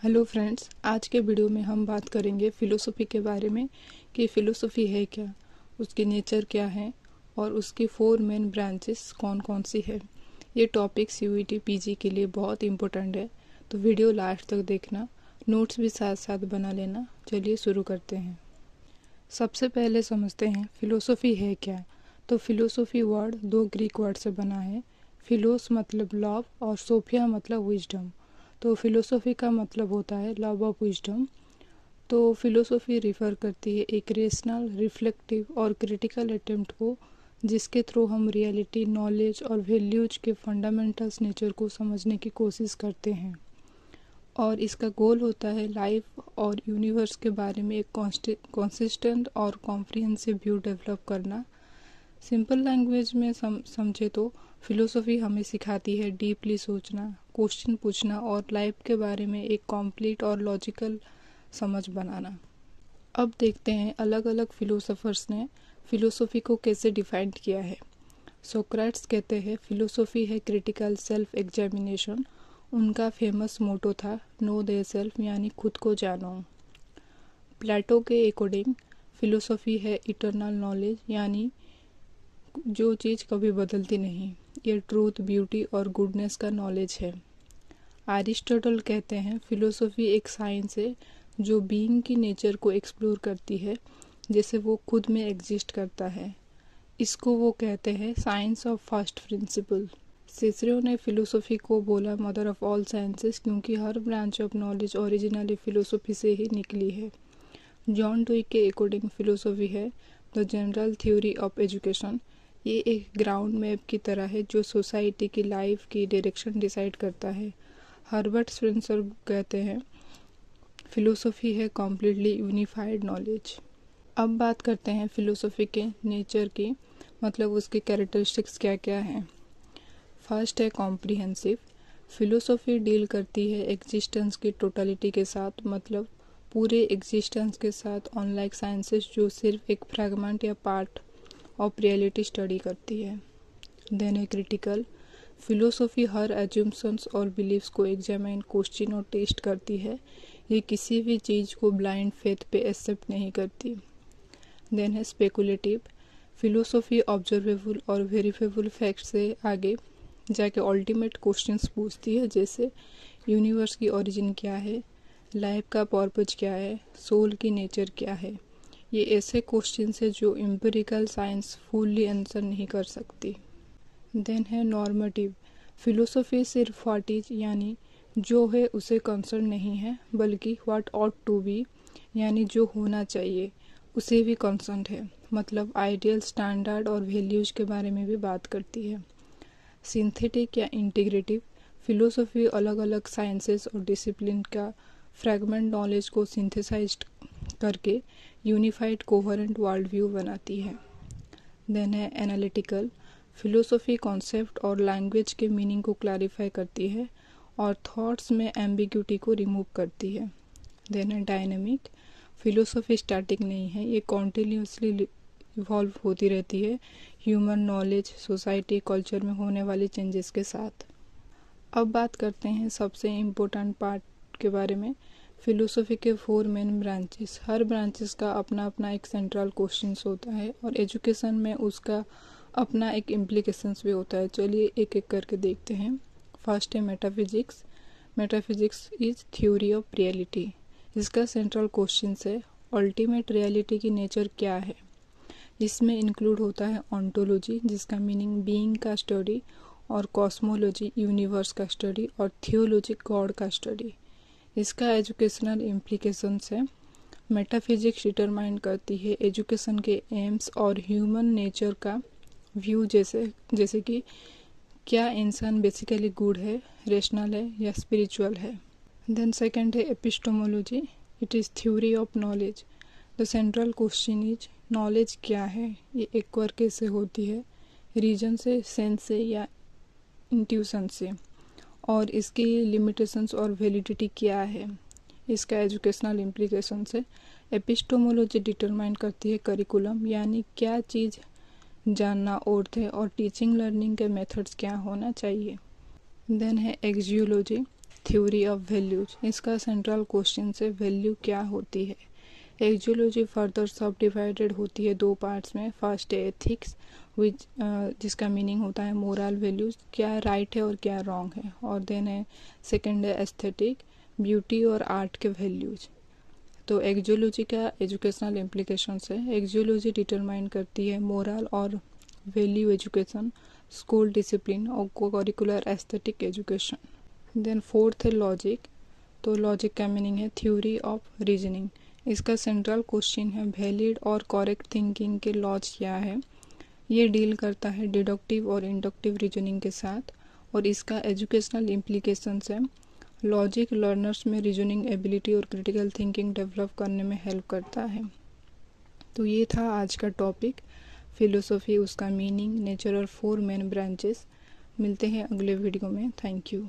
Hello friends, आज के video में हम बात करेंगे फ़िलोसफ़ी के बारे में कि फ़िलोसफ़ी है क्या, उसकी नेचर क्या है और उसकी 4 मेन ब्रांचेस कौन कौन सी है। ये टॉपिक्स यूईटी पीजी के लिए बहुत इम्पोर्टेंट है, तो वीडियो लास्ट तक देखना, नोट्स भी साथ साथ बना लेना। चलिए शुरू करते हैं। सबसे पहले समझते हैं फ़िलोसफ़ी है क्या। तो फ़िलोसफ़ी वर्ड 2 ग्रीक वर्ड से बना है। फ़िलोस मतलब लव और सोफिया मतलब विजडम। तो फ़िलोसफ़ी का मतलब होता है लव ऑफ विजडम। तो फ़िलोसफ़ी रिफ़र करती है एक रेशनल, रिफ्लेक्टिव और क्रिटिकल अटेम्प्ट को, जिसके थ्रू हम रियलिटी, नॉलेज और वैल्यूज के फंडामेंटल्स नेचर को समझने की कोशिश करते हैं। और इसका गोल होता है लाइफ और यूनिवर्स के बारे में एक कंसिस्टेंट और कॉम्प्रिहेंसिव व्यू डेवलप करना। सिंपल लैंग्वेज में समझे तो फिलोसफी हमें सिखाती है डीपली सोचना, क्वेश्चन पूछना और लाइफ के बारे में एक कॉम्प्लीट और लॉजिकल समझ बनाना। अब देखते हैं अलग अलग फिलोसोफर्स ने फिलोसफी को कैसे डिफाइन किया है। सोक्रेट्स कहते हैं फिलोसफी है क्रिटिकल सेल्फ एग्जामिनेशन। उनका फेमस मोटो था नो दे सेल्फ, यानी खुद को जानो। प्लेटो के अकॉर्डिंग फिलोसफी है इटरनल नॉलेज, यानी जो चीज़ कभी बदलती नहीं, ये ट्रूथ, ब्यूटी और गुडनेस का नॉलेज है। एरिस्टोटल कहते हैं फिलोसफी एक साइंस है जो बीइंग की नेचर को एक्सप्लोर करती है, जैसे वो खुद में एग्जिस्ट करता है। इसको वो कहते हैं science of first principle. Cicero ने फिलोसफी को बोला मदर ऑफ ऑल साइंसेस, क्योंकि हर branch of knowledge originally philosophy से ही निकली है। जॉन डुई के अकॉर्डिंग फिलोसफी है the general theory of education. ये एक ग्राउंड मैप की तरह है जो सोसाइटी की लाइफ की डायरेक्शन डिसाइड करता है। हर्बर्ट स्पेंसर कहते हैं फिलोसफी है कम्प्लीटली यूनिफाइड नॉलेज। अब बात करते हैं फिलोसफी के नेचर की, मतलब उसकी कैरेक्टरिस्टिक्स क्या क्या हैं। फर्स्ट है कॉम्प्रिहेंसिव। फिलोसफी डील करती है एग्जिस्टेंस की टोटलिटी के साथ, मतलब पूरे एग्जिस्टेंस के साथ, अनलाइक साइंसेस जो सिर्फ एक फ्रैगमेंट या पार्ट ऑफ रियलिटी स्टडी करती है। देन है क्रिटिकल। फिलोसफी हर एज्यूम्पशंस और बिलीव्स को एग्जामिन, क्वेश्चन और टेस्ट करती है। ये किसी भी चीज़ को ब्लाइंड फेथ पे एक्सेप्ट नहीं करती। देन है स्पेकुलेटिव। फिलोसफी ऑब्जर्वेबल और वेरीफेबल फैक्ट से आगे जाके अल्टीमेट क्वेश्चंस पूछती है, जैसे यूनिवर्स की ओरिजिन क्या है, लाइफ का पर्पज क्या है, सोल की नेचर क्या है। ये ऐसे क्वेश्चंस है जो एम्पिरिकल साइंस फुल्ली आंसर नहीं कर सकती। देन है नॉर्मेटिव। फिलोसफी सिर्फ व्हाट इज, यानी जो है उसे कंसर्न नहीं है, बल्कि व्हाट ऑट टू बी, यानी जो होना चाहिए उसे भी कंसर्न है, मतलब आइडियल, स्टैंडर्ड और वैल्यूज के बारे में भी बात करती है। सिंथेटिक या इंटीग्रेटिव। फिलोसफी अलग अलग साइंसेस और डिसिप्लिन का फ्रैगमेंट नॉलेज को सिंथेसाइज करके यूनिफाइड कोहेरेंट वर्ल्ड व्यू बनाती है। देन है एनालिटिकल। फिलोसफी कॉन्सेप्ट और लैंग्वेज के मीनिंग को क्लैरिफाई करती है और थॉट्स में एम्बिग्यूटी को रिमूव करती है। देन है डायनेमिक। फिलोसफी स्टैटिक नहीं है, ये कॉन्टिन्यूसली इवॉल्व होती रहती है ह्यूमन नॉलेज, सोसाइटी, कल्चर में होने वाले चेंजेस के साथ। अब बात करते हैं सबसे इम्पोर्टेंट पार्ट के बारे में, फिलोसफी के 4 मेन ब्रांचेस। हर ब्रांचेस का अपना अपना एक सेंट्रल क्वेश्चंस होता है और एजुकेशन में उसका अपना एक इम्प्लीकेशंस भी होता है। चलिए एक एक करके देखते हैं। फर्स्ट है metaphysics. Metaphysics is theory of reality. इसका सेंट्रल क्वेश्चन है अल्टीमेट रियलिटी की नेचर क्या है। इसमें इंक्लूड होता है ऑन्टोलॉजी, जिसका मीनिंग बीइंग का स्टडी, और कॉस्मोलॉजी यूनिवर्स का स्टडी, और थियोलॉजी गॉड का स्टडी। इसका एजुकेशनल इम्प्लीकेशंस है मेटाफिजिक्स डिटरमाइन करती है एजुकेशन के एम्स और ह्यूमन नेचर का व्यू, जैसे कि क्या इंसान बेसिकली गुड है, रेशनल है या स्पिरिचुअल है। देन सेकंड है epistemology. It is theory of knowledge. The central question is knowledge क्या है, ये एक्वायर कैसे होती है, रीजन से, सेंस से या इंट्यूशन से, और इसकी लिमिटेशंस और वैलिडिटी क्या है। इसका एजुकेशनल इम्प्लीकेशन से एपिस्टोमोलॉजी डिटरमाइन करती है करिकुलम, यानी क्या चीज़ जानना अर्थ है और टीचिंग लर्निंग के मेथड्स क्या होना चाहिए। देन है एक्जियोलॉजी। Theory of values. इसका सेंट्रल क्वेश्चन है वैल्यू क्या होती है। एग्जियोलॉजी फर्दर सब डिवाइडेड होती है दो पार्ट्स में। फर्स्ट है एथिक्स विच जिसका मीनिंग होता है मोरल वैल्यूज, क्या राइट है और क्या रॉन्ग है। और देन है सेकंड है एस्थेटिक, ब्यूटी और आर्ट के वैल्यूज। तो एग्जियोलॉजी का एजुकेशनल इम्प्लीकेशंस है। एग्जियोलॉजी डिटरमाइन करती है मोरल और वैल्यू एजुकेशन, स्कूल डिसिप्लिन और curricular aesthetic education. Then fourth है लॉजिक। तो लॉजिक का मीनिंग है थ्योरी ऑफ रीजनिंग। इसका सेंट्रल क्वेश्चन है वैलिड और करेक्ट थिंकिंग के लॉज क्या है। ये डील करता है डिडक्टिव और इंडक्टिव रीजनिंग के साथ। और इसका एजुकेशनल इम्प्लीकेशंस है लॉजिक लर्नर्स में रीजनिंग एबिलिटी और क्रिटिकल थिंकिंग डेवलप करने में हेल्प करता है। तो ये था आज का टॉपिक फिलोसोफी, उसका मीनिंग, नेचर और 4 मेन ब्रांचेस। मिलते हैं अगले वीडियो में। Thank you.